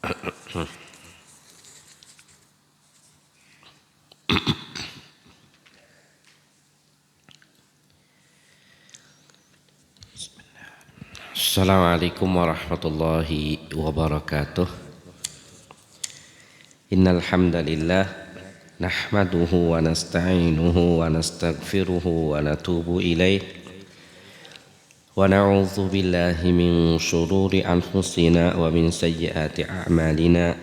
Assalamualaikum warahmatullahi wabarakatuh. Innal hamdalillah nahmaduhu wa nasta'inuhu wa nastaghfiruhu wa natubu ilaih wa na'udzu billahi min shururi anfusina wa min sayyiati a'malina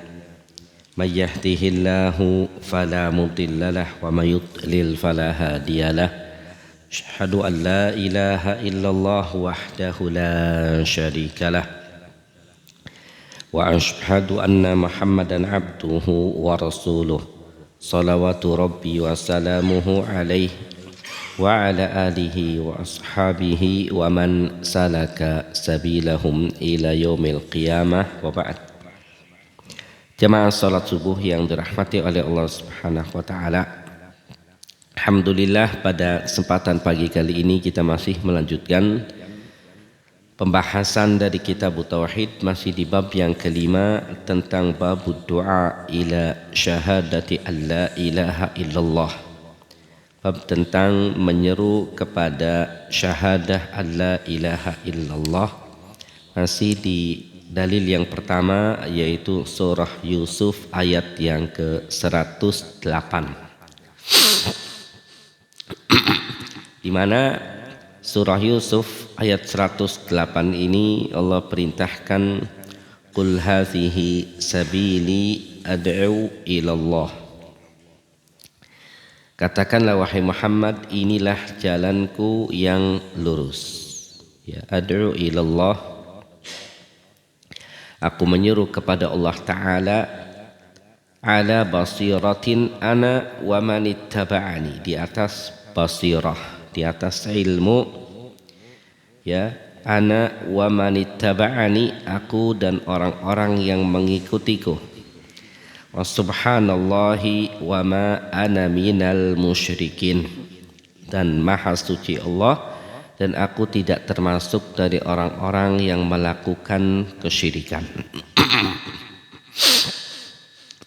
may yahdihillahu fala mudilla lahu wa may yudlil fala hadiya lahu. Asyhadu an la ilaha illallah wahdahu la syarika lah wa asyhadu anna Muhammadan abduhu wa rasuluh salawatu rabbi wa salamuhu alaihi wa ala alihi wa ashabihi wa man salaka sabilahum ila yaumil qiyamah wa ba'd. Jamaah salat subuh yang dirahmati oleh Allah Subhanahu wa taala. Alhamdulillah, pada kesempatan pagi kali ini kita masih melanjutkan pembahasan dari kitab Tauhid, masih di bab yang kelima tentang bab doa ila syahadati alla ilaha illallah. Bab tentang menyeru kepada syahadah alla ilaha illallah. Masih di dalil yang pertama, yaitu surah Yusuf ayat yang ke-108. Di mana surah Yusuf ayat 108 ini Allah perintahkan qul hazihi sabili ad'u ilallah. Katakanlah wahai Muhammad, inilah jalanku yang lurus. Ya, ad'u ilallah. Aku menyeru kepada Allah Ta'ala ala basiratin ana wa manittaba'ani, di atas basirah, di atas ilmu, ya, ana wa manittaba'ani, aku dan orang-orang yang mengikutiku. Wa subhanallahi wa ma ana minal musyrikin, dan maha suci Allah dan aku tidak termasuk dari orang-orang yang melakukan kesyirikan.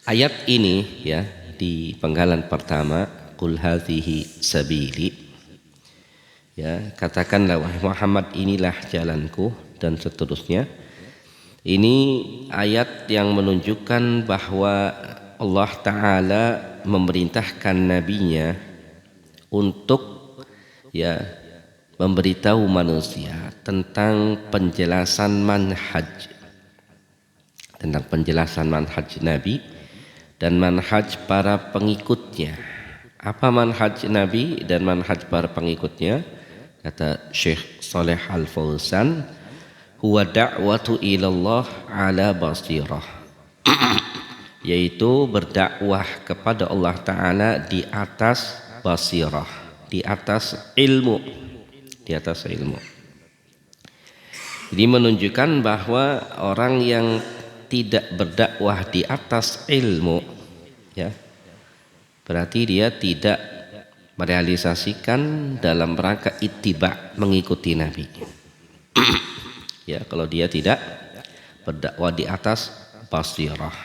Ayat ini, ya, di penggalan pertama, qul hadhihi sabili, ya, katakanlah wahai Muhammad, inilah jalanku, dan seterusnya. Ini ayat yang menunjukkan bahwa Allah Ta'ala memerintahkan nabinya untuk, ya, memberitahu manusia tentang penjelasan manhaj, tentang penjelasan manhaj Nabi dan manhaj para pengikutnya. Apa manhaj Nabi dan manhaj para pengikutnya? Kata Syekh Saleh Al-Fauzan, huwa da'watu ilallah ala basirah, yaitu berdakwah kepada Allah Ta'ala di atas basirah, di atas ilmu, di atas ilmu. Ini menunjukkan bahwa orang yang tidak berdakwah di atas ilmu, ya, berarti dia tidak merealisasikan dalam rangka ittiba, mengikuti Nabi. Ya, kalau dia tidak berdakwah di atas basirah.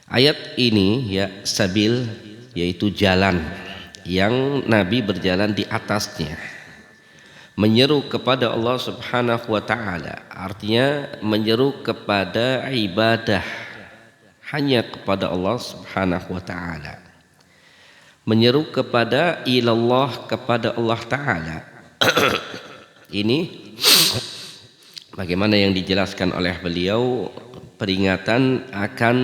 Ayat ini, ya, sabil, yaitu jalan yang Nabi berjalan di atasnya. Menyeru kepada Allah Subhanahu wa ta'ala, artinya menyeru kepada ibadah hanya kepada Allah Subhanahu wa ta'ala. Menyeru kepada ilallah, kepada Allah Ta'ala. Ini bagaimana yang dijelaskan oleh beliau, peringatan akan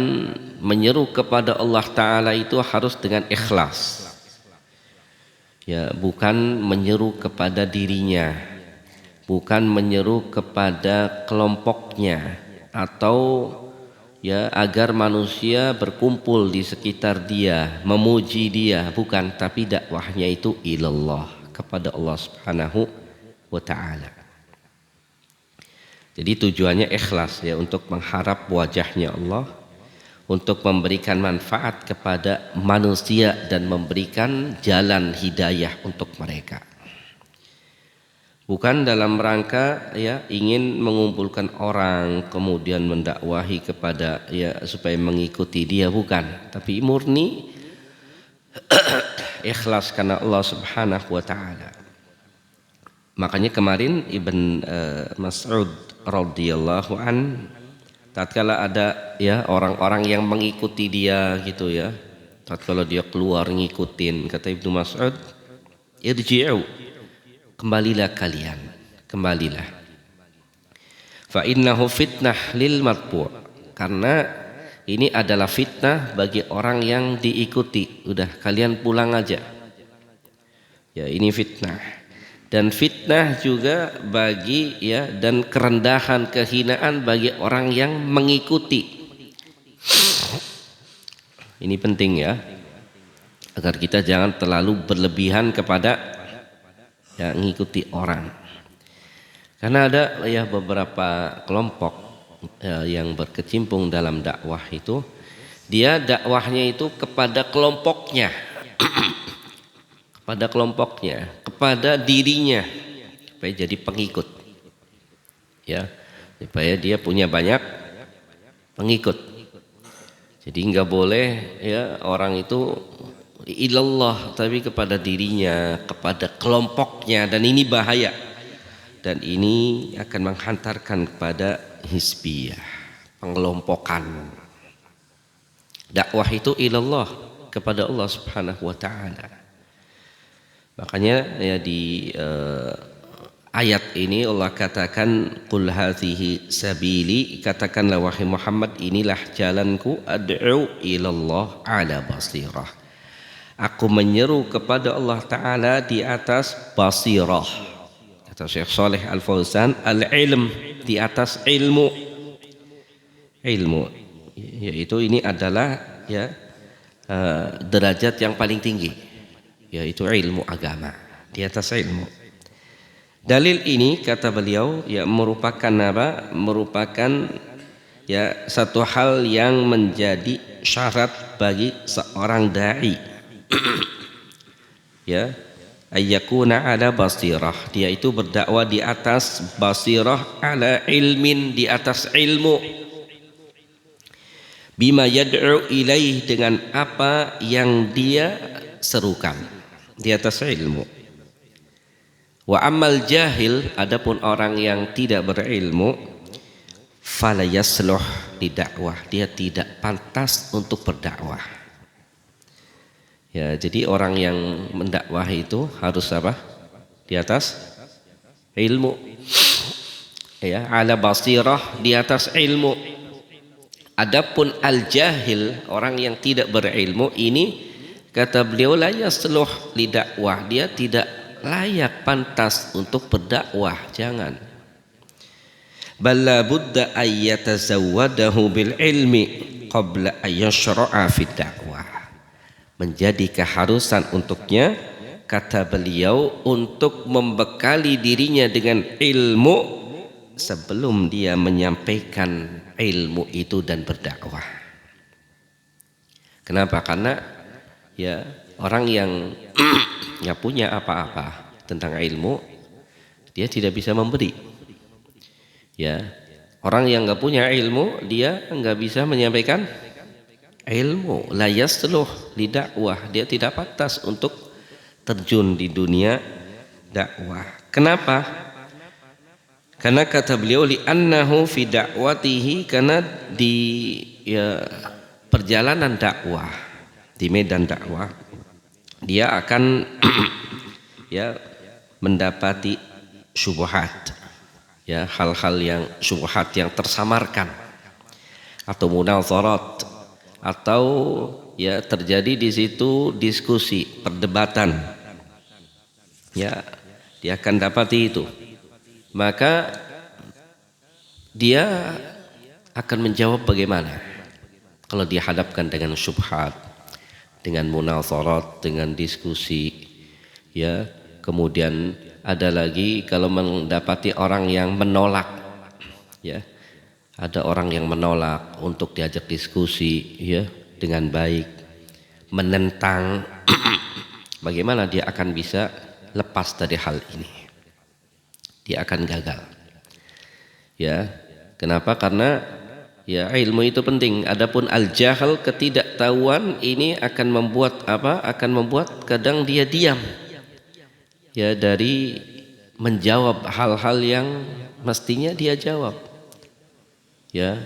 menyeru kepada Allah Ta'ala itu harus dengan ikhlas. Ya, bukan menyeru kepada dirinya, bukan menyeru kepada kelompoknya, atau, ya, agar manusia berkumpul di sekitar dia, memuji dia, bukan, tapi dakwahnya itu ilallah, kepada Allah Subhanahu wa ta'ala. Jadi tujuannya ikhlas, ya, untuk mengharap wajahnya Allah, untuk memberikan manfaat kepada manusia dan memberikan jalan hidayah untuk mereka. Bukan dalam rangka ya ingin mengumpulkan orang kemudian mendakwahi kepada ya supaya mengikuti dia, bukan, tapi murni ikhlas karena Allah Subhanahu wa taala. Makanya kemarin Ibn Mas'ud radhiyallahu an, tatkala ada ya orang-orang yang mengikuti dia gitu ya, tatkala dia keluar ngikutin, kata Ibnu Mas'ud, irji'u, kembalilah kalian, kembalilah. Fa innahu fitnah lil matbu', karena ini adalah fitnah bagi orang yang diikuti. Udah, kalian pulang aja. Ya, ini fitnah. Dan fitnah juga bagi ya, dan kerendahan, kehinaan bagi orang yang mengikuti. Ini penting ya, agar kita jangan terlalu berlebihan kepada ya ngikuti orang. Karena ada ya beberapa kelompok ya, yang berkecimpung dalam dakwah itu, dia dakwahnya itu kepada kelompoknya, kepada kelompoknya, kepada dirinya, supaya jadi pengikut, ya, supaya dia punya banyak pengikut. Jadi nggak boleh ya orang itu ilallah tapi kepada dirinya, kepada kelompoknya, dan ini bahaya, dan ini akan menghantarkan kepada hizbiyah, pengelompokan. Dakwah itu ilallah, kepada Allah Subhanahu wa taala. Makanya ya di ayat ini Allah katakan qul hadhihi sabili, katakanlah wahai Muhammad, inilah jalanku, ad'u ilallah ala basirah, aku menyeru kepada Allah Ta'ala di atas basirah. Kata Syekh Saleh Al-Fauzan, al-ilm, di atas ilmu. Ilmu, yaitu ini adalah ya derajat yang paling tinggi, yaitu ilmu agama, di atas ilmu. Dalil ini kata beliau ya merupakan apa? Merupakan ya satu hal yang menjadi syarat bagi seorang dai. Ya, ayyakuna ala basirah, dia itu berdakwah di atas basirah, ala ilmin, di atas ilmu, bima yad'u ilaih, dengan apa yang dia serukan, di atas ilmu. Wa ammal jahil, adapun orang yang tidak berilmu, fala yasluh lidakwah, dia tidak pantas untuk berdakwah. Ya, jadi orang yang mendakwah itu harus apa? Di atas ilmu. Ya, ala basirah, di atas ilmu. Adapun al-jahil, orang yang tidak berilmu, ini kata beliau la yasluh lidakwah, dia tidak layak, pantas untuk berdakwah, jangan. Bal la budda ayyatazawwadahu bil ilmi qabla ayyashra'a fid dakwah. Menjadi keharusan untuknya, kata beliau, untuk membekali dirinya dengan ilmu sebelum dia menyampaikan ilmu itu dan berdakwah. Kenapa? Karena ya orang yang nggak punya apa-apa tentang ilmu, dia tidak bisa memberi. Ya, orang yang nggak punya ilmu, dia nggak bisa menyampaikan ilmu. La yasluh lidakwah, dia tidak pantas untuk terjun di dunia dakwah. Kenapa? Karena kata beliau li'annahu fi da'watihi, karena di ya, perjalanan dakwah, di medan dakwah, dia akan ya mendapati syubhat, ya hal-hal yang syubhat yang tersamarkan, atau munadharat, atau ya terjadi di situ diskusi, perdebatan, ya dia akan dapati itu. Maka dia akan menjawab bagaimana kalau dihadapkan dengan syubhat, dengan munadharat, dengan diskusi, ya. Kemudian ada lagi kalau mendapati orang yang menolak, ya. Ada orang yang menolak untuk diajak diskusi, ya, dengan baik, menentang. Bagaimana dia akan bisa lepas dari hal ini? dia akan gagal. Ya, kenapa? Karena ya ilmu itu penting. Adapun al-jahal, ketidaktahuan, ini akan membuat apa? Akan membuat kadang dia diam. Ya, dari menjawab hal-hal yang mestinya dia jawab. Ya.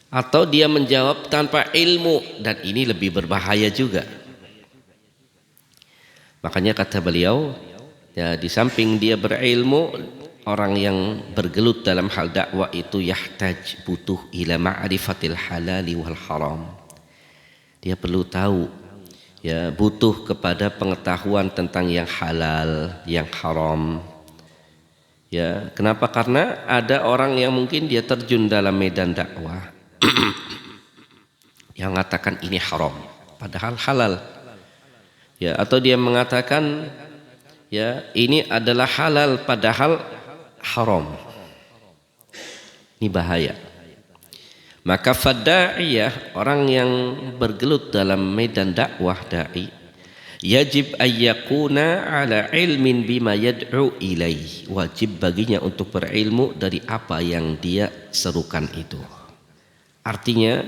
Atau dia menjawab tanpa ilmu, dan ini lebih berbahaya juga. Makanya kata beliau, ya di samping dia berilmu, orang yang bergelut dalam hal dakwah itu yahtaj, butuh ila ma'rifatil halali wal haram. Dia perlu tahu, ya butuh kepada pengetahuan tentang yang halal, yang haram. Ya, kenapa? Karena ada orang yang mungkin dia terjun dalam medan dakwah yang mengatakan ini haram, padahal halal. Ya, atau dia mengatakan ya ini adalah halal padahal haram. Ini bahaya. Maka fada'iyah, orang yang bergelut dalam medan dakwah, dai, yajib ayyakuna ala ilmin bima yad'u ilaih. Wajib baginya untuk berilmu dari apa yang dia serukan itu. Artinya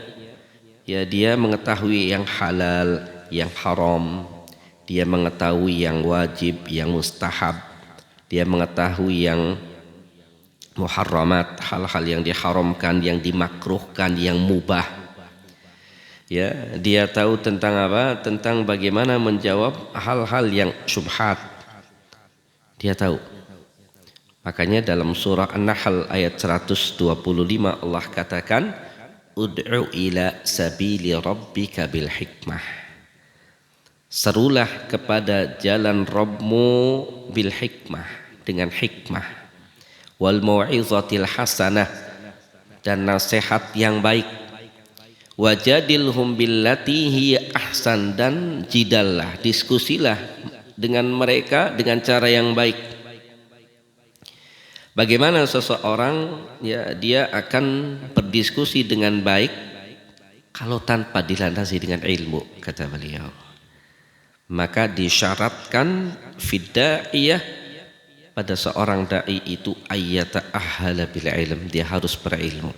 ya dia mengetahui yang halal, yang haram, dia mengetahui yang wajib, yang mustahab, dia mengetahui yang muharramat, hal-hal yang diharamkan, yang dimakruhkan, yang mubah. Ya, dia tahu tentang apa? Tentang bagaimana menjawab hal-hal yang syubhat. Dia tahu. Makanya dalam surah An-Nahl ayat 125 Allah katakan, ud'u ila sabili rabbika bil hikmah. Serulah kepada jalan Rabbmu bil hikmah, dengan hikmah. Wal mau'izatil hasanah, dan nasihat yang baik. Wajadilhum billati hiya ahsan, dan jidallah, diskusilah dengan mereka dengan cara yang baik. Bagaimana seseorang ya dia akan berdiskusi dengan baik kalau tanpa dilandasi dengan ilmu, kata beliau. Maka disyaratkan fidda'iyah, pada seorang dai itu ayyata ahhala bil ilm, dia harus berilmu.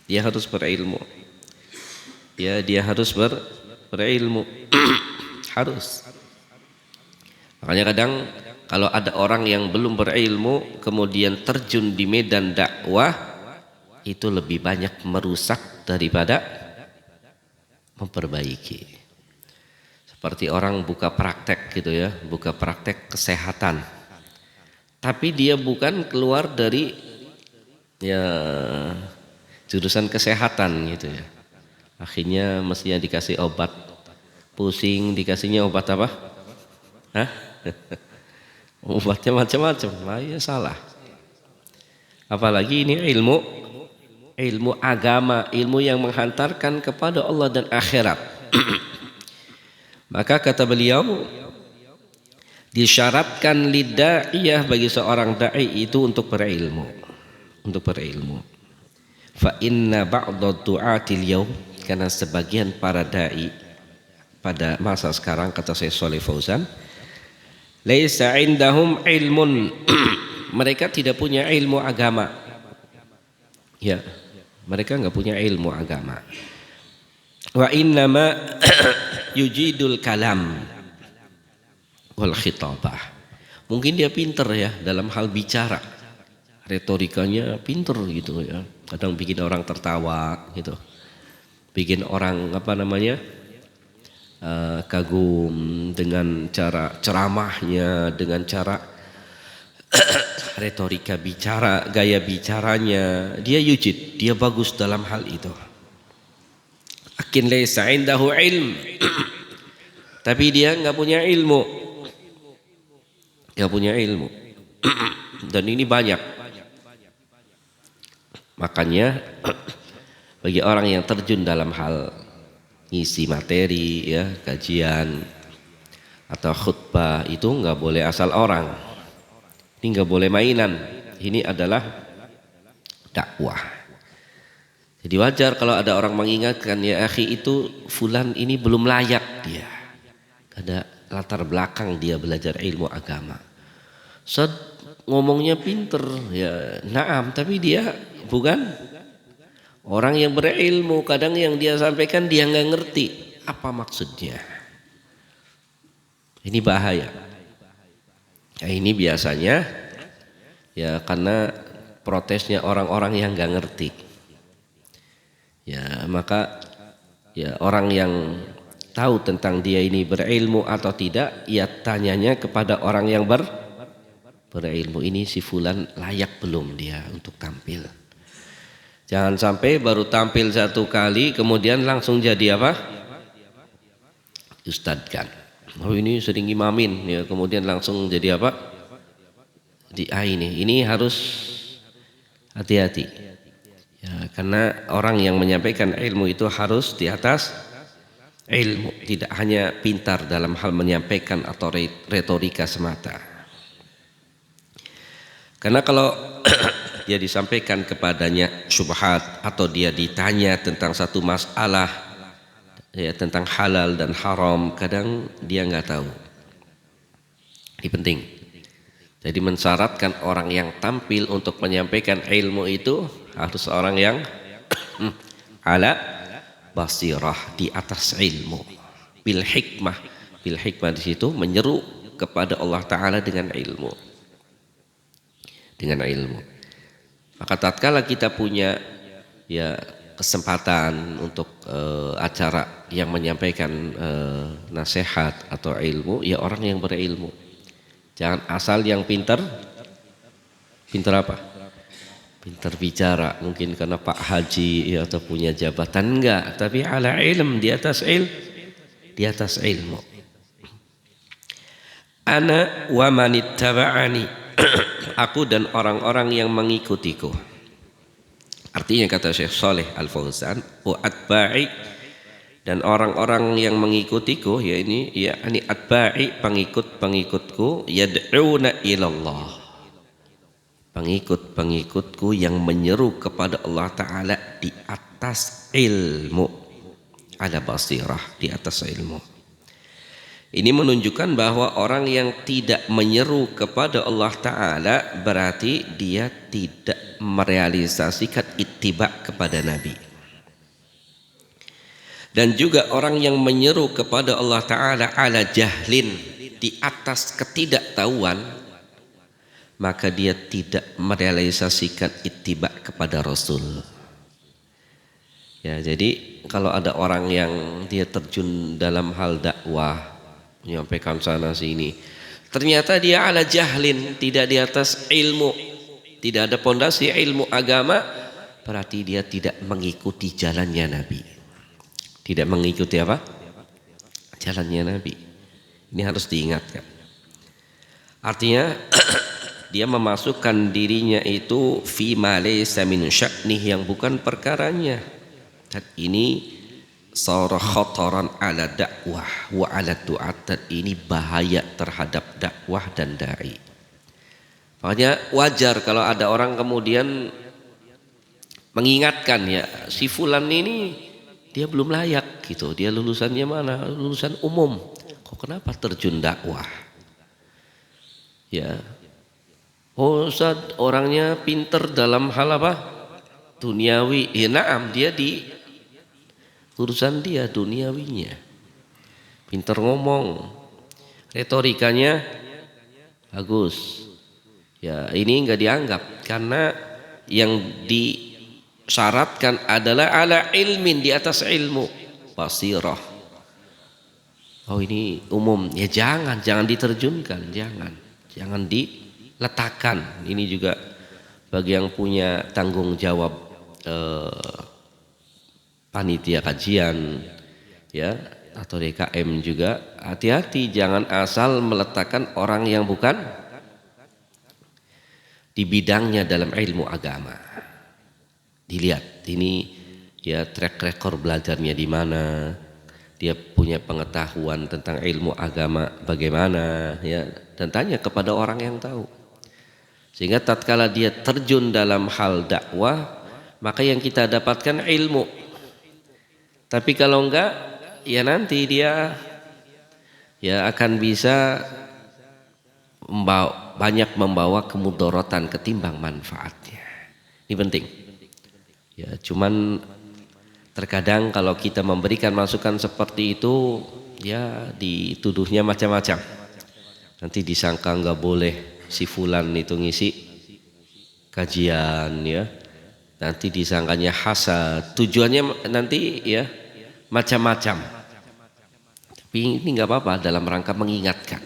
Dia harus berilmu. Ya, dia harus berilmu. Harus. Makanya kadang kalau ada orang yang belum berilmu kemudian terjun di medan dakwah, itu lebih banyak merusak daripada memperbaiki. Seperti orang buka praktek gitu ya, buka praktek kesehatan. Tapi dia bukan keluar dari ya jurusan kesehatan gitu ya. Akhirnya mestinya dikasih obat pusing, dikasihnya obat apa? Hah? Obatnya macam-macam. Nah, ya salah. Apalagi ini ilmu agama, ilmu yang menghantarkan kepada Allah dan akhirat. Maka kata beliau, disyaratkan lida'iyah, bagi seorang da'i itu untuk berilmu. Untuk berilmu. Fa inna ba'da du'atil yaum, karena sebagian para da'i pada masa sekarang, kata Syekh Shalih Fauzan, laisa indahum ilmun, mereka tidak punya ilmu agama. Ya, mereka enggak punya ilmu agama. Wa innama yujidul kalam wal khitabah. Mungkin dia pinter ya dalam hal bicara, retorikanya pinter gitu ya, kadang bikin orang tertawa gitu, bikin orang kagum dengan cara ceramahnya, dengan cara retorika bicara, gaya bicaranya, dia yujid, dia bagus dalam hal itu. Akin laysa indahu ilm, tapi dia nggak punya ilmu. Gak punya ilmu. Dan ini banyak. Makanya bagi orang yang terjun dalam hal ngisi materi ya, kajian atau khutbah, itu nggak boleh asal orang. Ini nggak boleh mainan. Ini adalah dakwah. Jadi wajar kalau ada orang mengingatkan, ya akhi, itu fulan ini belum layak dia. Ada latar belakang dia belajar ilmu agama. ngomongnya pinter, ya naam, tapi dia bukan orang yang berilmu. Kadang yang dia sampaikan dia nggak ngerti apa maksudnya. Ini bahaya. Ya, ini biasanya ya karena protesnya orang-orang yang nggak ngerti. Ya maka ya orang yang tahu tentang dia ini berilmu atau tidak, ya tanyanya kepada orang yang berilmu, ini si fulan layak belum dia untuk tampil. Jangan sampai baru tampil satu kali kemudian langsung jadi apa? Ustadz kan. Oh ini sering imamin ya, kemudian langsung jadi apa? Ini harus hati-hati. Ya, karena orang yang menyampaikan ilmu itu harus di atas ilmu, tidak hanya pintar dalam hal menyampaikan atau retorika semata. Karena kalau dia disampaikan kepadanya syubhat atau dia ditanya tentang satu masalah ya, tentang halal dan haram, kadang dia nggak tahu. Ini penting. Jadi mensyaratkan orang yang tampil untuk menyampaikan ilmu itu harus orang yang ala basirah, di atas ilmu, bil hikmah. Bil hikmah di situ menyeru kepada Allah Ta'ala dengan ilmu. Dengan ilmu. Maka tatkala kita punya ya kesempatan untuk acara yang menyampaikan nasihat atau ilmu, ya orang yang berilmu. Jangan asal yang pintar. Pintar apa? Pintar bicara, mungkin karena Pak Haji ya, atau punya jabatan, enggak, tapi ala ilm, di atas ilmu. Ana wa manittaba'ani, aku dan orang-orang yang mengikutiku. Artinya kata Syekh Saleh Al-Fauzan, wa atba'i, dan orang-orang yang mengikutiku, ya ini atba'i, pengikut-pengikutku, yad'una ilallah, pengikut-pengikutku yang menyeru kepada Allah Ta'ala di atas ilmu, ala basirah, di atas ilmu. Ini menunjukkan bahwa orang yang tidak menyeru kepada Allah Ta'ala berarti dia tidak merealisasikan ittiba kepada Nabi. Dan juga orang yang menyeru kepada Allah Ta'ala ala jahlin, di atas ketidaktahuan, maka dia tidak merealisasikan ittiba kepada Rasul. Ya, jadi kalau ada orang yang dia terjun dalam hal dakwah, menyampaikan sana sini, ternyata dia ala jahlin, tidak di atas ilmu, tidak ada pondasi ilmu agama, berarti dia tidak mengikuti jalannya Nabi. Tidak mengikuti apa? Jalannya Nabi. Ini harus diingatkan. Artinya dia memasukkan dirinya itu fi ma laysa min sya'nih, yang bukan perkaranya. Dan ini sara khataran ala dakwah wa ala du'at, dan ini bahaya terhadap dakwah dan dai. Makanya wajar kalau ada orang kemudian mengingatkan, ya si fulan ini dia belum layak gitu, dia lulusannya mana? Lulusan umum, kok kenapa terjun dakwah? Ya, oh Ustaz, orangnya pinter dalam hal apa? Duniawi. Ya naam, dia di urusan dia duniawinya, pinter ngomong, retorikanya bagus, ya ini enggak dianggap, karena yang disyaratkan adalah ala ilmin, di atas ilmu, basirah. Oh ini umum, ya jangan diterjunkan, jangan diletakkan. Ini juga bagi yang punya tanggung jawab panitia kajian ya atau DKM juga, hati-hati, jangan asal meletakkan orang yang bukan di bidangnya dalam ilmu agama. Dilihat ini ya track record belajarnya di mana, dia punya pengetahuan tentang ilmu agama bagaimana, ya, dan tanya kepada orang yang tahu. Sehingga tatkala dia terjun dalam hal dakwah, maka yang kita dapatkan ilmu. Tapi kalau enggak, ya nanti dia ya akan bisa banyak membawa kemudaratan ketimbang manfaatnya. Ini penting. Ya, cuman terkadang kalau kita memberikan masukan seperti itu, ya dituduhnya macam-macam. Nanti disangka nggak boleh si fulan itu ngisi kajian, ya. Nanti disangkanya hasad. Tujuannya nanti ya macam-macam. Tapi ini nggak apa-apa dalam rangka mengingatkan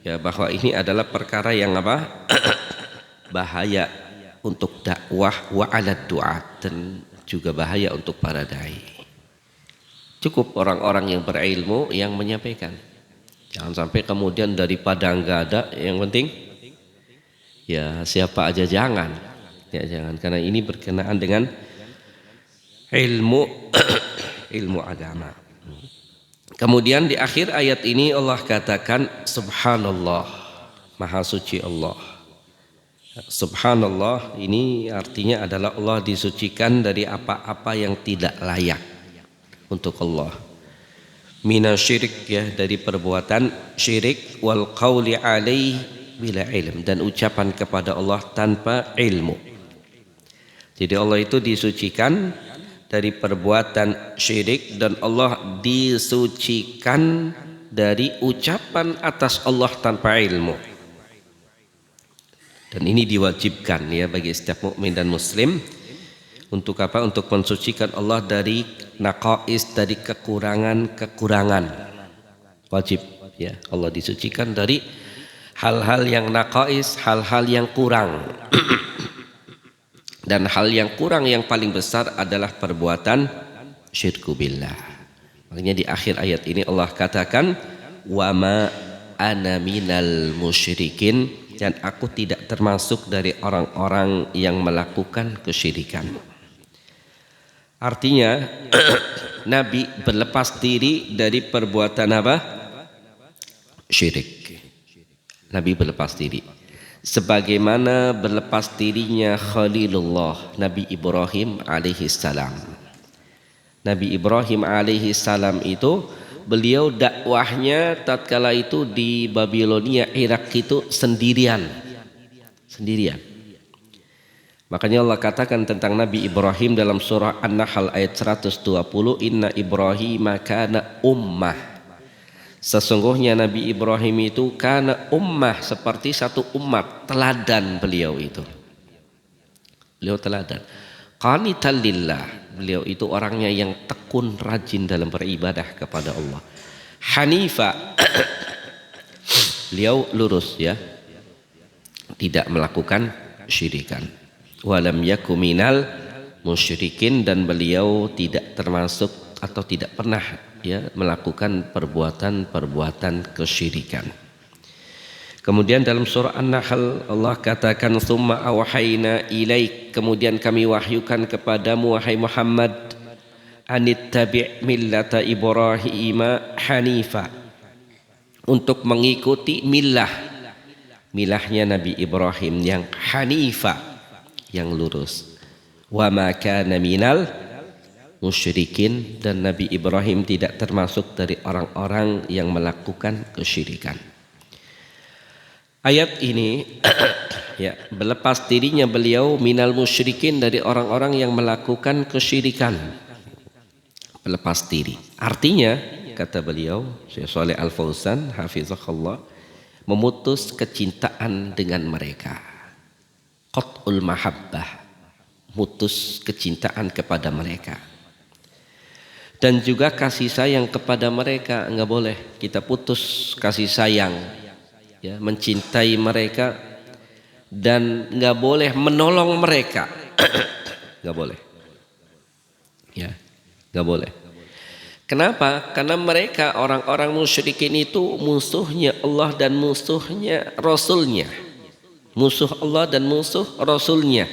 ya bahwa ini adalah perkara yang apa bahaya untuk dakwah wa 'ala du'at, dan juga bahaya untuk para dai. Cukup orang-orang yang berilmu yang menyampaikan. Jangan sampai kemudian daripada enggak ada, yang penting ya siapa aja jangan. Ya jangan, karena ini berkenaan dengan ilmu ilmu agama. Kemudian di akhir ayat ini Allah katakan subhanallah, maha suci Allah. Subhanallah ini artinya adalah Allah disucikan dari apa-apa yang tidak layak untuk Allah. Minasyirik, ya, dari perbuatan syirik, wal qauli alaihi bila ilm, dan ucapan kepada Allah tanpa ilmu. Jadi Allah itu disucikan dari perbuatan syirik, dan Allah disucikan dari ucapan atas Allah tanpa ilmu. Dan ini diwajibkan ya bagi setiap mukmin dan muslim. Untuk apa? Untuk mensucikan Allah dari naqais, dari kekurangan-kekurangan. Wajib ya, Allah disucikan dari hal-hal yang naqais, hal-hal yang kurang. Dan hal yang kurang yang paling besar adalah perbuatan syirku billah. Makanya di akhir ayat ini Allah katakan wa ma ana minal musyrikin, dan aku tidak termasuk dari orang-orang yang melakukan kesyirikan. Artinya Nabi berlepas diri dari perbuatan apa? Syirik. Nabi berlepas diri. Sebagaimana berlepas dirinya Khalilullah, Nabi Ibrahim alaihissalam. Nabi Ibrahim alaihissalam itu beliau dakwahnya tatkala itu di Babilonia, Irak itu sendirian. Makanya Allah katakan tentang Nabi Ibrahim dalam surah An-Nahl ayat 120, inna Ibrahim kana ummah. Sesungguhnya Nabi Ibrahim itu kana ummah, seperti satu umat, teladan beliau itu. Beliau teladan. Qanitan lillah, beliau itu orangnya yang tekun, rajin dalam beribadah kepada Allah. Hanifa, beliau lurus ya, tidak melakukan syirikan. Walam yaku minal musyrikin, dan beliau tidak termasuk atau tidak pernah ya melakukan perbuatan kesyirikan. Kemudian dalam surah An-Nahl Allah katakan tsumma awhayna ilaik, kemudian kami wahyukan kepadamu wahai Muhammad, anittabi' millata Ibrahim hanifa, untuk mengikuti milahnya Nabi Ibrahim yang hanifa, yang lurus. Wa ma kana minal musyrikin, dan Nabi Ibrahim tidak termasuk dari orang-orang yang melakukan kesyirikan. Ayat ini ya, berlepas dirinya beliau minal musyrikin, dari orang-orang yang melakukan kesyirikan. Berlepas diri. Artinya kata beliau Syekh Shalih Al Fauzan hafizahullah, memutus kecintaan dengan mereka. Qat'ul mahabbah, mutus kecintaan kepada mereka. Dan juga kasih sayang kepada mereka, enggak boleh kita putus kasih sayang. Ya, mencintai mereka dan nggak boleh menolong mereka, nggak boleh, ya nggak boleh. Kenapa? Karena mereka orang-orang musyrikin itu musuhnya Allah dan musuhnya Rasulnya, musuh Allah dan musuh Rasulnya.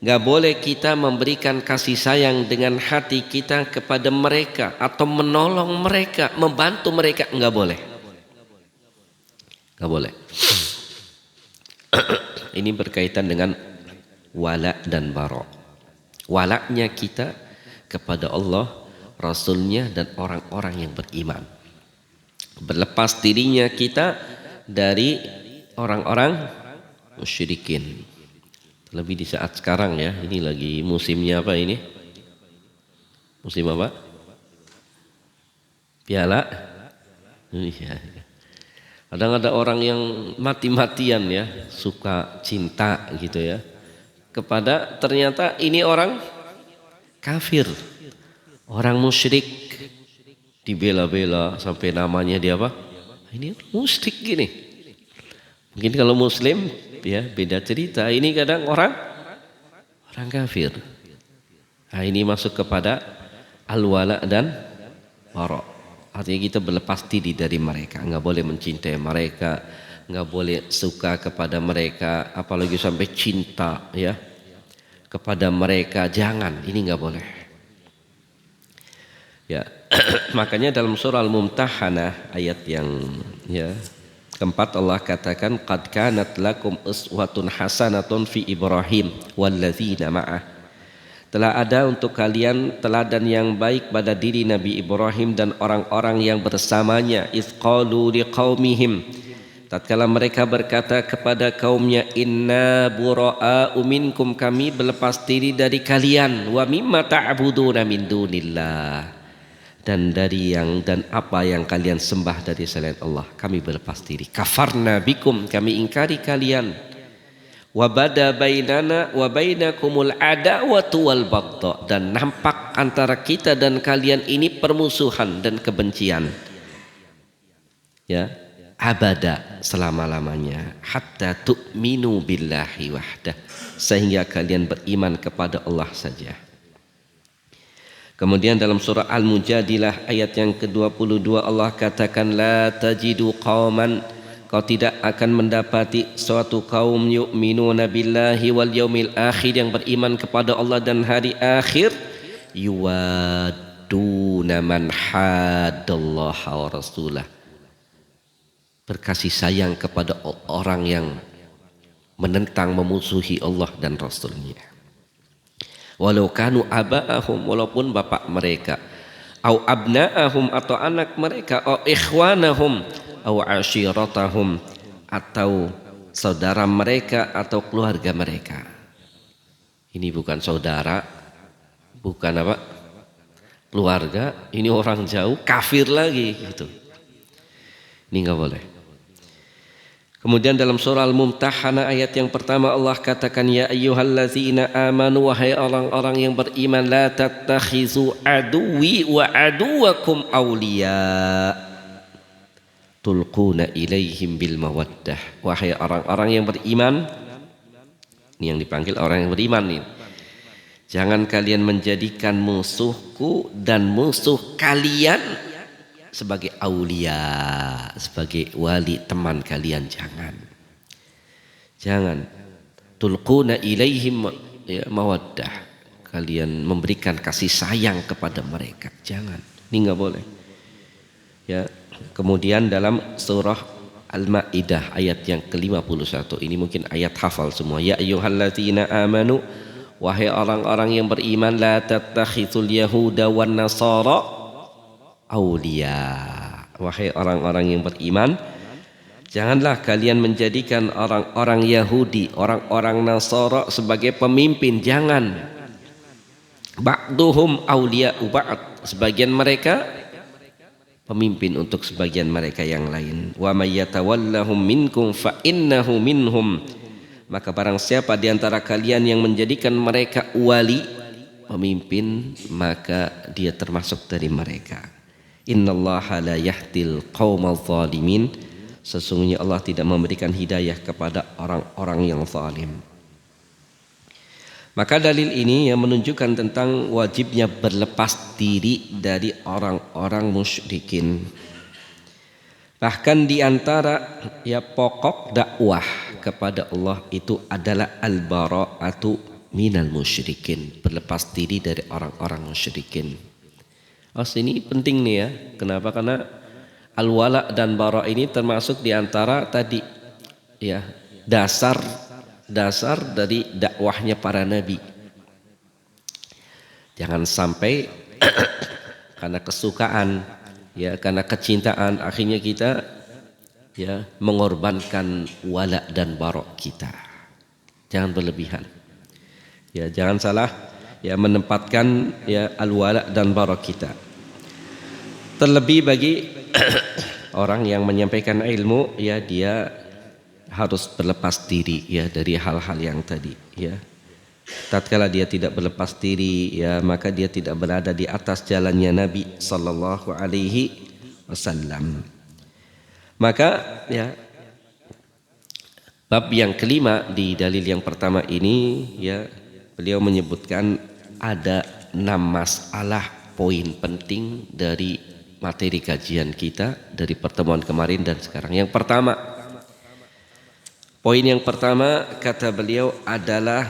Nggak boleh kita memberikan kasih sayang dengan hati kita kepada mereka atau menolong mereka, membantu mereka, nggak boleh. Nggak boleh. Ini berkaitan dengan wala dan bara. Walaknya kita kepada Allah, Rasulnya, dan orang-orang yang beriman. berlepas dirinya kita dari orang-orang musyrikin. Lebih di saat sekarang ya, ini lagi musimnya apa ini? Musim apa? Piala. Iya. Kadang ada orang yang mati-matian ya, suka cinta gitu ya, kepada ternyata ini orang kafir, orang musyrik, dibela-bela sampai namanya dia apa? Ini musyrik gini. Mungkin kalau muslim ya beda cerita. Ini kadang orang kafir. Nah, ini masuk kepada al-wala dan bara. Artinya kita berlepas diri dari mereka, nggak boleh mencintai mereka, nggak boleh suka kepada mereka, apalagi sampai cinta ya kepada mereka. Jangan, ini nggak boleh. Ya, makanya dalam surah Al-Mumtahanah ayat yang ya keempat Allah katakan qad kanat lakum uswatun hasanatun fi Ibrahim walladzina ma'ah. Telah ada untuk kalian teladan yang baik pada diri Nabi Ibrahim dan orang-orang yang bersamanya. Idz qalu liqaumihim, tatkala mereka berkata kepada kaumnya, inna bura'a'u minkum, kami berlepas diri dari kalian, wa mimma ta'buduna min dunillah, dan dari yang dan apa yang kalian sembah dari selain Allah, kami berlepas diri. Kafarna bikum, kami ingkari kalian. Wa bada bainana wa bainakumul adawatu wal baghdha, dan nampak antara kita dan kalian ini permusuhan dan kebencian. Ya, abada, selama-lamanya, hatta tu'minu billahi wahdah, sehingga kalian beriman kepada Allah saja. Kemudian dalam surah Al-Mujadilah ayat yang ke-22 Allah katakan, la tajidu qauman, kau tidak akan mendapati suatu kaum yu'minuna billahi wal yaumil akhir, yang beriman kepada Allah dan hari akhir, yuwaduna man haddallaha wa rasulah, berkasih sayang kepada orang yang menentang, memusuhi Allah dan Rasulnya. Walau kanu aba'ahum, walaupun bapak mereka, au abna'ahum, atau anak mereka, au ikhwanahum, au ashiratahum, atau saudara mereka atau keluarga mereka. Ini bukan saudara, bukan apa? Keluarga, ini orang jauh, kafir lagi gitu. Ini enggak boleh. Kemudian dalam surah Al-Mumtahanah ayat yang pertama Allah katakan, ya ayyuhallazina amanu, wahai orang-orang yang beriman, la tattakhizu aduwi wa aduwakum awliya tulquna ilaihim bil mawaddah. Wahai orang-orang yang beriman, ini yang dipanggil orang yang beriman nih, jangan kalian menjadikan musuhku dan musuh kalian sebagai aulia, sebagai wali teman kalian. Jangan tulquna ilaihim ya, mawaddah, kalian memberikan kasih sayang kepada mereka. Jangan, ini nggak boleh ya. Kemudian dalam surah Al-Maidah ayat yang ke-51, ini mungkin ayat hafal semua, ya ayyuhalladzina amanu, wahai orang-orang yang beriman, la tattakhidul yahuda wan nasara aulia, wahai orang-orang yang beriman, janganlah kalian menjadikan orang-orang Yahudi, orang-orang Nasara sebagai pemimpin. Jangan. Ba'duhum awliya'u ba'd, sebagian mereka pemimpin untuk sebagian mereka yang lain. Wa may yatawallahum minkum fa innahu minhum, maka barang siapa di antara kalian yang menjadikan mereka wali, pemimpin, maka dia termasuk dari mereka. Innallaha la yahdil qaumal zalimin, sesungguhnya Allah tidak memberikan hidayah kepada orang-orang yang zalim. Maka dalil ini yang menunjukkan tentang wajibnya berlepas diri dari orang-orang musyrikin. Bahkan di antara ya pokok dakwah kepada Allah itu adalah al-bara'atu minal musyrikin, berlepas diri dari orang-orang musyrikin. Ini penting nih ya. Kenapa? Karena al-wala dan bara ini termasuk di antara tadi ya dasar dari dakwahnya para nabi. Jangan sampai karena kesukaan ya karena kecintaan akhirnya kita ya mengorbankan wala dan barok kita. Jangan berlebihan. Ya jangan salah ya menempatkan ya al-wala dan barok kita. Terlebih bagi orang yang menyampaikan ilmu ya dia harus berlepas diri ya dari hal-hal yang tadi ya. Tatkala dia tidak berlepas diri ya maka dia tidak berada di atas jalannya Nabi sallallahu alaihi wasallam. Maka ya bab yang kelima di dalil yang pertama ini ya beliau menyebutkan ada 6 masalah poin penting dari materi kajian kita dari pertemuan kemarin dan sekarang. Yang pertama, poin yang pertama kata beliau adalah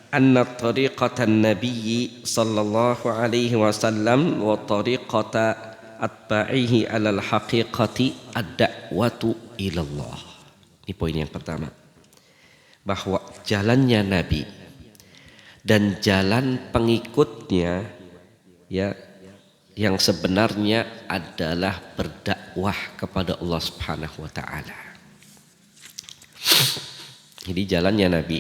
anna tariqatan nabiyyi sallallahu alaihi wasallam wa tariqata atba'ihi alal haqiqati ad-da'watu ilallah. Ini poin yang pertama. Bahwa jalannya Nabi dan jalan pengikutnya ya yang sebenarnya adalah berdakwah kepada Allah Subhanahu wa taala. Jadi jalannya Nabi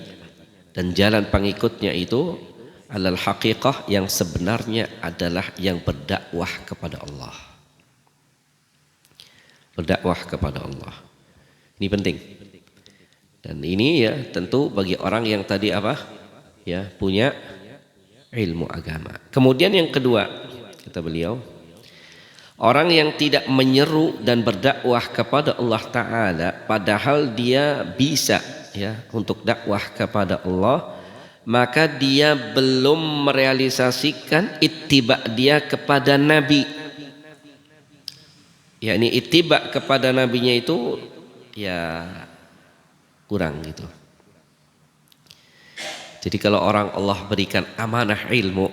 dan jalan pengikutnya itu alal haqiqah yang sebenarnya adalah yang berdakwah kepada Allah. Berdakwah kepada Allah. Ini penting. Dan ini ya tentu bagi orang yang tadi apa? Ya, punya ilmu agama. Kemudian yang kedua, kata beliau, orang yang tidak menyeru dan berdakwah kepada Allah Ta'ala padahal dia bisa ya untuk dakwah kepada Allah, maka dia belum merealisasikan ittiba dia kepada Nabi. Ya ini ittiba kepada Nabinya itu ya kurang gitu. Jadi kalau orang Allah berikan amanah ilmu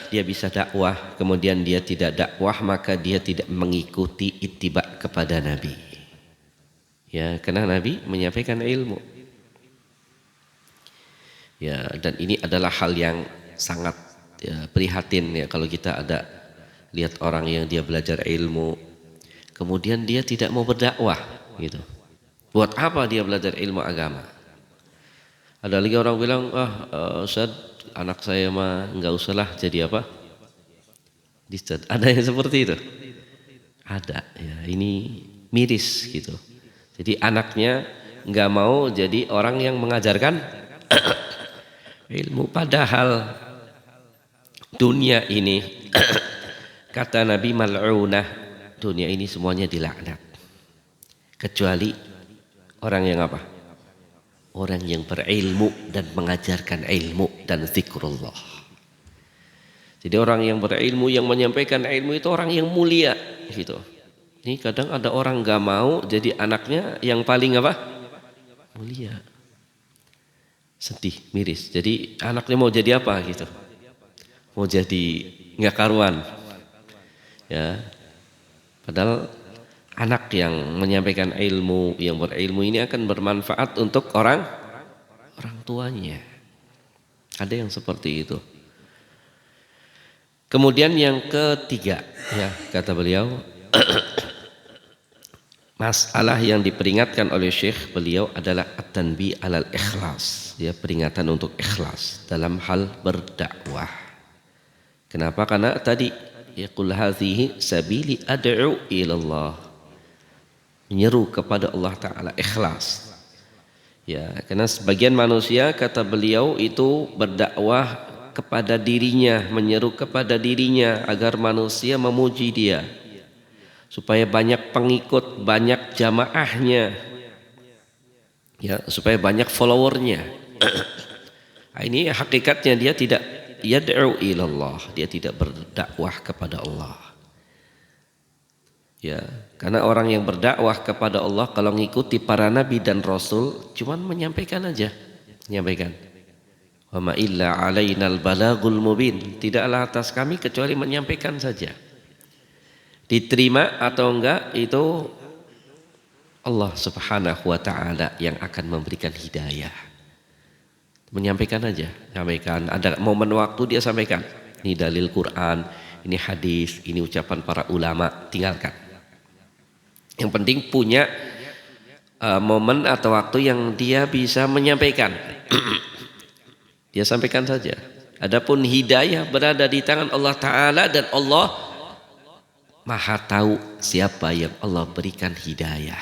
dia bisa dakwah, kemudian dia tidak dakwah, maka dia tidak mengikuti ittiba kepada Nabi. Ya, karena Nabi menyampaikan ilmu. Ya, dan ini adalah hal yang sangat ya, prihatin ya kalau kita ada lihat orang yang dia belajar ilmu, kemudian dia tidak mau berdakwah, gitu. Buat apa dia belajar ilmu agama? Ada lagi orang bilang, Ustaz, anak saya mah enggak usahlah jadi apa? Ustaz. Ada yang seperti itu? Ada, ya ini miris gitu. Jadi anaknya enggak mau jadi orang yang mengajarkan ilmu. Padahal dunia ini, kata Nabi mal'unah, dunia ini semuanya dilaknat. Kecuali orang yang apa? Orang yang berilmu dan mengajarkan ilmu dan zikrullah. Jadi orang yang berilmu yang menyampaikan ilmu itu orang yang mulia gitu. Ini kadang ada orang gak mau jadi anaknya yang paling apa? Mulia. Sedih, miris. Jadi anaknya mau jadi apa gitu? Mau jadi gak karuan. Ya. Padahal anak yang menyampaikan ilmu, yang berilmu ini akan bermanfaat untuk orang tuanya. Ada yang seperti itu. Kemudian yang ketiga, ya kata beliau, masalah yang diperingatkan oleh Syekh beliau adalah at-tanbih alal ikhlas, ya peringatan untuk ikhlas dalam hal berdakwah. Kenapa? Karena tadi yaqul hadhihi sabili ad'u ilallah. Menyeru kepada Allah Ta'ala, ikhlas. Ya, karena sebagian manusia kata beliau itu berdakwah kepada dirinya, menyeru kepada dirinya agar manusia memuji dia, supaya banyak pengikut, banyak jamaahnya, ya, supaya banyak followernya. Ini hakikatnya dia tidak yad'u ilallah, dia tidak berdakwah kepada Allah. Ya, karena orang yang berdakwah kepada Allah kalau ngikuti para nabi dan rasul cuman menyampaikan aja, menyampaikan. Wa ma illa alainal balagul mubin, tidaklah atas kami kecuali menyampaikan saja. Diterima atau enggak itu Allah Subhanahu wa taala yang akan memberikan hidayah. Menyampaikan aja, sampaikan. Ada momen waktu dia sampaikan. Ini dalil Quran, ini hadis, ini ucapan para ulama, tinggalkan. Yang penting punya momen atau waktu yang dia bisa menyampaikan. Dia sampaikan saja. Adapun hidayah berada di tangan Allah Ta'ala, dan Allah Maha tahu siapa yang Allah berikan hidayah.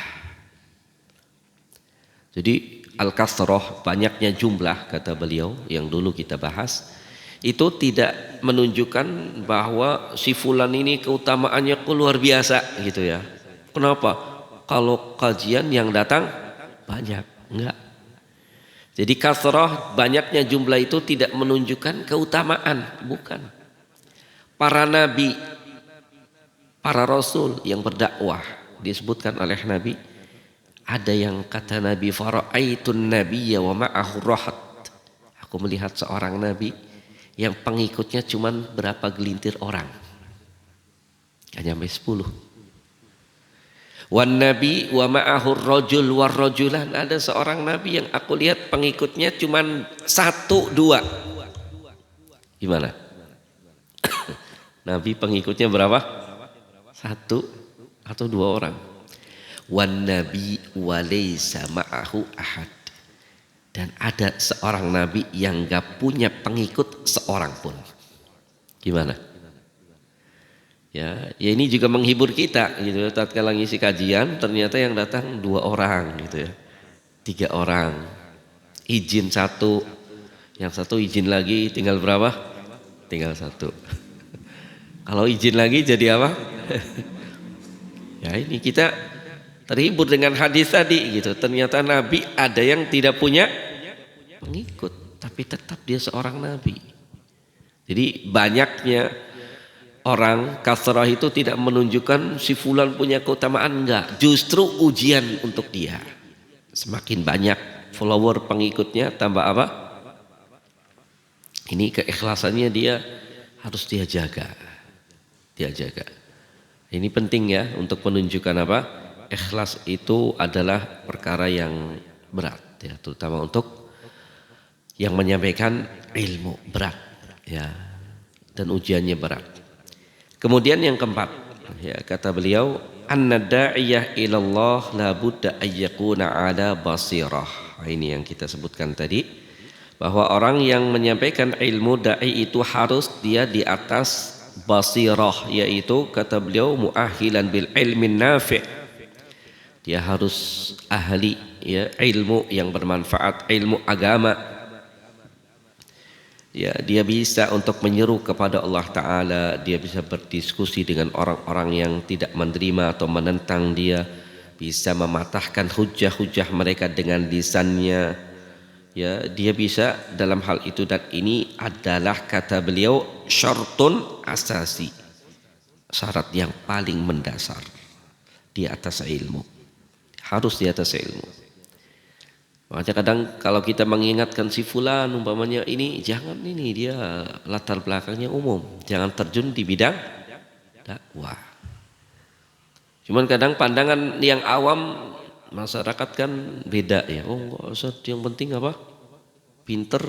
Jadi al-kasrah, banyaknya jumlah, kata beliau yang dulu kita bahas, itu tidak menunjukkan bahwa si fulan ini keutamaannya luar biasa gitu ya. Kenapa? Kalau kajian yang datang banyak, enggak. Jadi kasrah, banyaknya jumlah itu tidak menunjukkan keutamaan, bukan. Para nabi, para rasul yang berdakwah, disebutkan oleh Nabi, ada yang kata Nabi, fara'aitun nabiyya wa ma'ahu rahat. Aku melihat seorang nabi yang pengikutnya cuma berapa gelintir orang, gak nyampe 10. Wan nabi wa ma'ahu rajul war rajulan, ada seorang nabi yang aku lihat pengikutnya cuma 1-2. Gimana? Nabi pengikutnya berapa? 1 atau 2 orang. Wan nabi wa laysa ma'ahu ahad, dan ada seorang nabi yang gak punya pengikut seorang pun. Gimana? Ya ini juga menghibur kita gitu. Tatkala ngisi kajian ternyata yang datang 2 orang gitu ya, 3 orang, izin 1, yang 1 izin lagi, tinggal berapa? Tinggal 1. Kalau izin lagi jadi apa? Ya ini kita terhibur dengan hadis tadi gitu. Ternyata Nabi ada yang tidak punya pengikut, tapi tetap dia seorang Nabi. Jadi banyaknya orang, kasrah itu tidak menunjukkan si fulan punya keutamaan, enggak. Justru ujian untuk dia. Semakin banyak follower pengikutnya, tambah apa? Ini keikhlasannya dia harus dia jaga. Dia jaga. Ini penting ya untuk menunjukkan apa? Ikhlas itu adalah perkara yang berat ya, terutama untuk yang menyampaikan ilmu, berat ya, dan ujiannya berat. Kemudian yang keempat ya, kata beliau, anna da'iyah ilallah la budda ayyakuna ala basirah. Ini yang kita sebutkan tadi, bahwa orang yang menyampaikan ilmu, da'i itu harus dia di atas basirah, yaitu kata beliau mu'ahilan bil ilmin nafi'. Dia harus ahli ya, ilmu yang bermanfaat, ilmu agama. Ya, dia bisa untuk menyeru kepada Allah Ta'ala, dia bisa berdiskusi dengan orang-orang yang tidak menerima atau menentang dia, bisa mematahkan hujah-hujah mereka dengan lisannya. Ya, dia bisa dalam hal itu, dan ini adalah kata beliau syartun asasi, syarat yang paling mendasar di atas ilmu. Harus di atas ilmu. Makanya kadang kalau kita mengingatkan si fulan umpamanya ini, jangan, ini dia latar belakangnya umum, jangan terjun di bidang dakwah. Cuman kadang pandangan yang awam masyarakat kan beda ya. Oh enggak usah, yang penting apa? Pinter,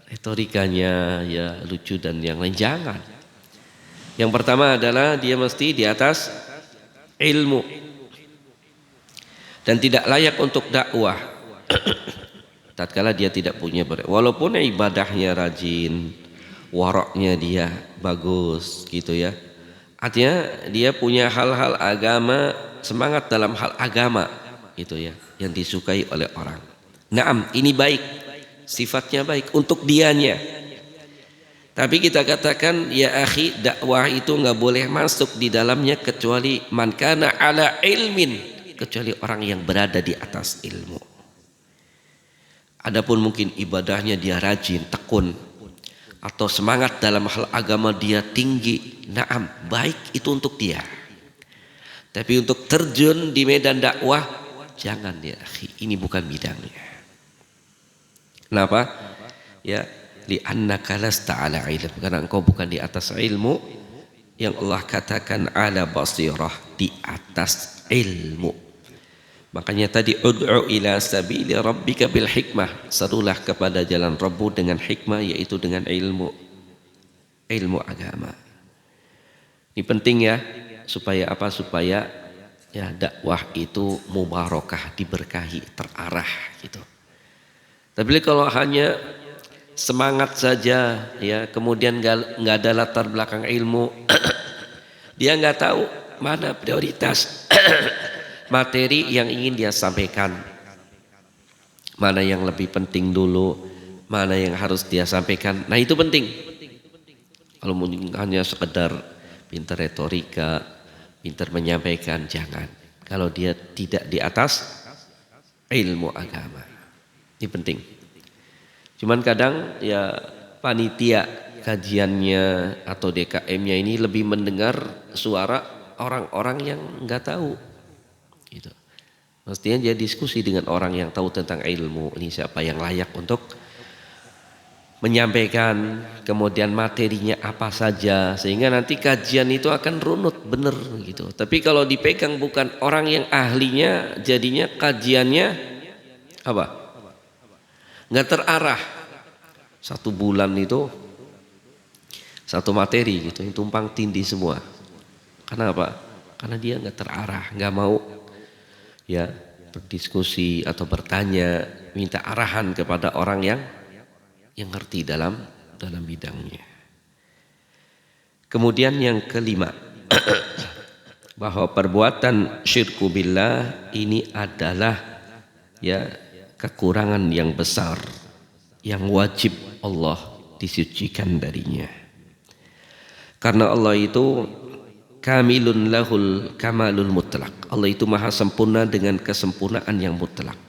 retorikanya ya lucu dan yang lain. Jangan. Yang pertama adalah dia mesti di atas ilmu. Dan tidak layak untuk dakwah tatkala dia tidak punya, walaupun ibadahnya rajin, waraknya dia bagus gitu ya. Artinya dia punya hal-hal agama, semangat dalam hal agama gitu ya, yang disukai oleh orang. Naam, ini baik, sifatnya baik untuk dianya. Tapi kita katakan ya akhi, dakwah itu nggak boleh masuk di dalamnya kecuali man kana ala ilmin, kecuali orang yang berada di atas ilmu. Adapun mungkin ibadahnya dia rajin, tekun, atau semangat dalam hal agama dia tinggi, naam, baik itu untuk dia. Tapi untuk terjun di medan dakwah, jangan ya akhi, ini bukan bidangnya. Kenapa? Ya, li'annaka lasta ala ilm, karena engkau bukan di atas ilmu yang Allah katakan ala basirah, di atas ilmu. Makanya tadi ud'u ila sabili rabbika bil hikmah, serulah kepada jalan Rabbu dengan hikmah, yaitu dengan ilmu agama. Ini penting ya, supaya apa? Supaya ya dakwah itu mubarakah, diberkahi, terarah gitu. Tapi kalau hanya semangat saja ya, kemudian nggak ada latar belakang ilmu, dia nggak tahu mana prioritas materi yang ingin dia sampaikan, mana yang lebih penting dulu, mana yang harus dia sampaikan. Nah itu penting. Kalau hanya sekedar pintar retorika, pintar menyampaikan, jangan. Kalau dia tidak di atas ilmu agama, ini penting. Cuman kadang ya panitia kajiannya atau DKM-nya ini lebih mendengar suara orang-orang yang nggak tahu. Gitu. Mestinya dia diskusi dengan orang yang tahu tentang ilmu. Ini siapa yang layak untuk menyampaikan, kemudian materinya apa saja, sehingga nanti kajian itu akan runut bener gitu. Tapi kalau dipegang bukan orang yang ahlinya, jadinya kajiannya apa? Nggak terarah. 1 bulan itu 1 materi gitu, yang tumpang tindih semua. Karena apa? Karena dia nggak terarah, nggak mau ya berdiskusi atau bertanya, minta arahan kepada orang yang ngerti dalam bidangnya. Kemudian yang kelima, bahwa perbuatan syirku billah ini adalah ya kekurangan yang besar yang wajib Allah disucikan darinya. Karena Allah itu kamilun lahul kamalul mutlak. Allah itu maha sempurna dengan kesempurnaan yang mutlak.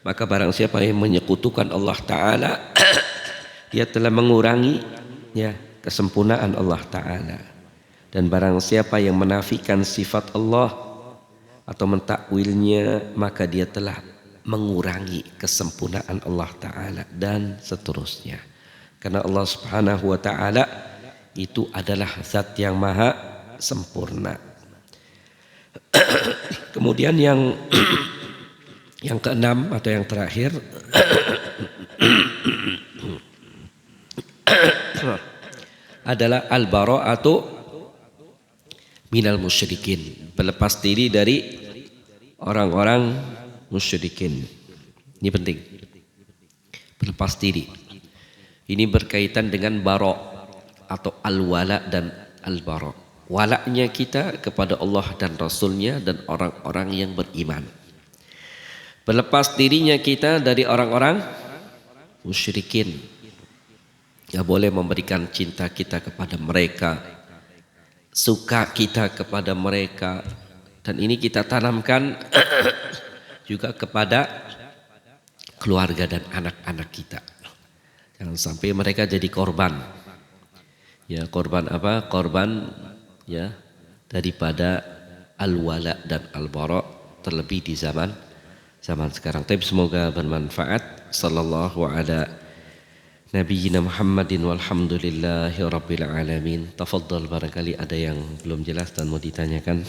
Maka barang siapa yang menyekutukan Allah Ta'ala, dia telah mengurangi ya kesempurnaan Allah Ta'ala. Dan barang siapa yang menafikan sifat Allah atau mentakwilnya, maka dia telah mengurangi kesempurnaan Allah Ta'ala dan seterusnya. Karena Allah Subhanahu wa Ta'ala itu adalah zat yang maha sempurna. Kemudian yang keenam atau yang terakhir adalah al-bara'atu minal musyrikin, berlepas diri dari orang-orang musyrikin. Ini penting, berlepas diri. Ini berkaitan dengan bara' atau al-wala dan al-bara'. Walaknya kita kepada Allah dan Rasulnya dan orang-orang yang beriman. Berlepas dirinya kita dari orang-orang musyrikin. Ya boleh memberikan cinta kita kepada mereka, suka kita kepada mereka, dan ini kita tanamkan juga kepada keluarga dan anak-anak kita. Jangan sampai mereka jadi korban. Ya korban apa? Korban ya daripada al-wala dan al-bara, terlebih di zaman sekarang. Tapi semoga bermanfaat. Sallallahu ala nabiyyina Muhammadin walhamdulillahi rabbil alamin. Tafadhal, barangkali ada yang belum jelas dan mau ditanyakan.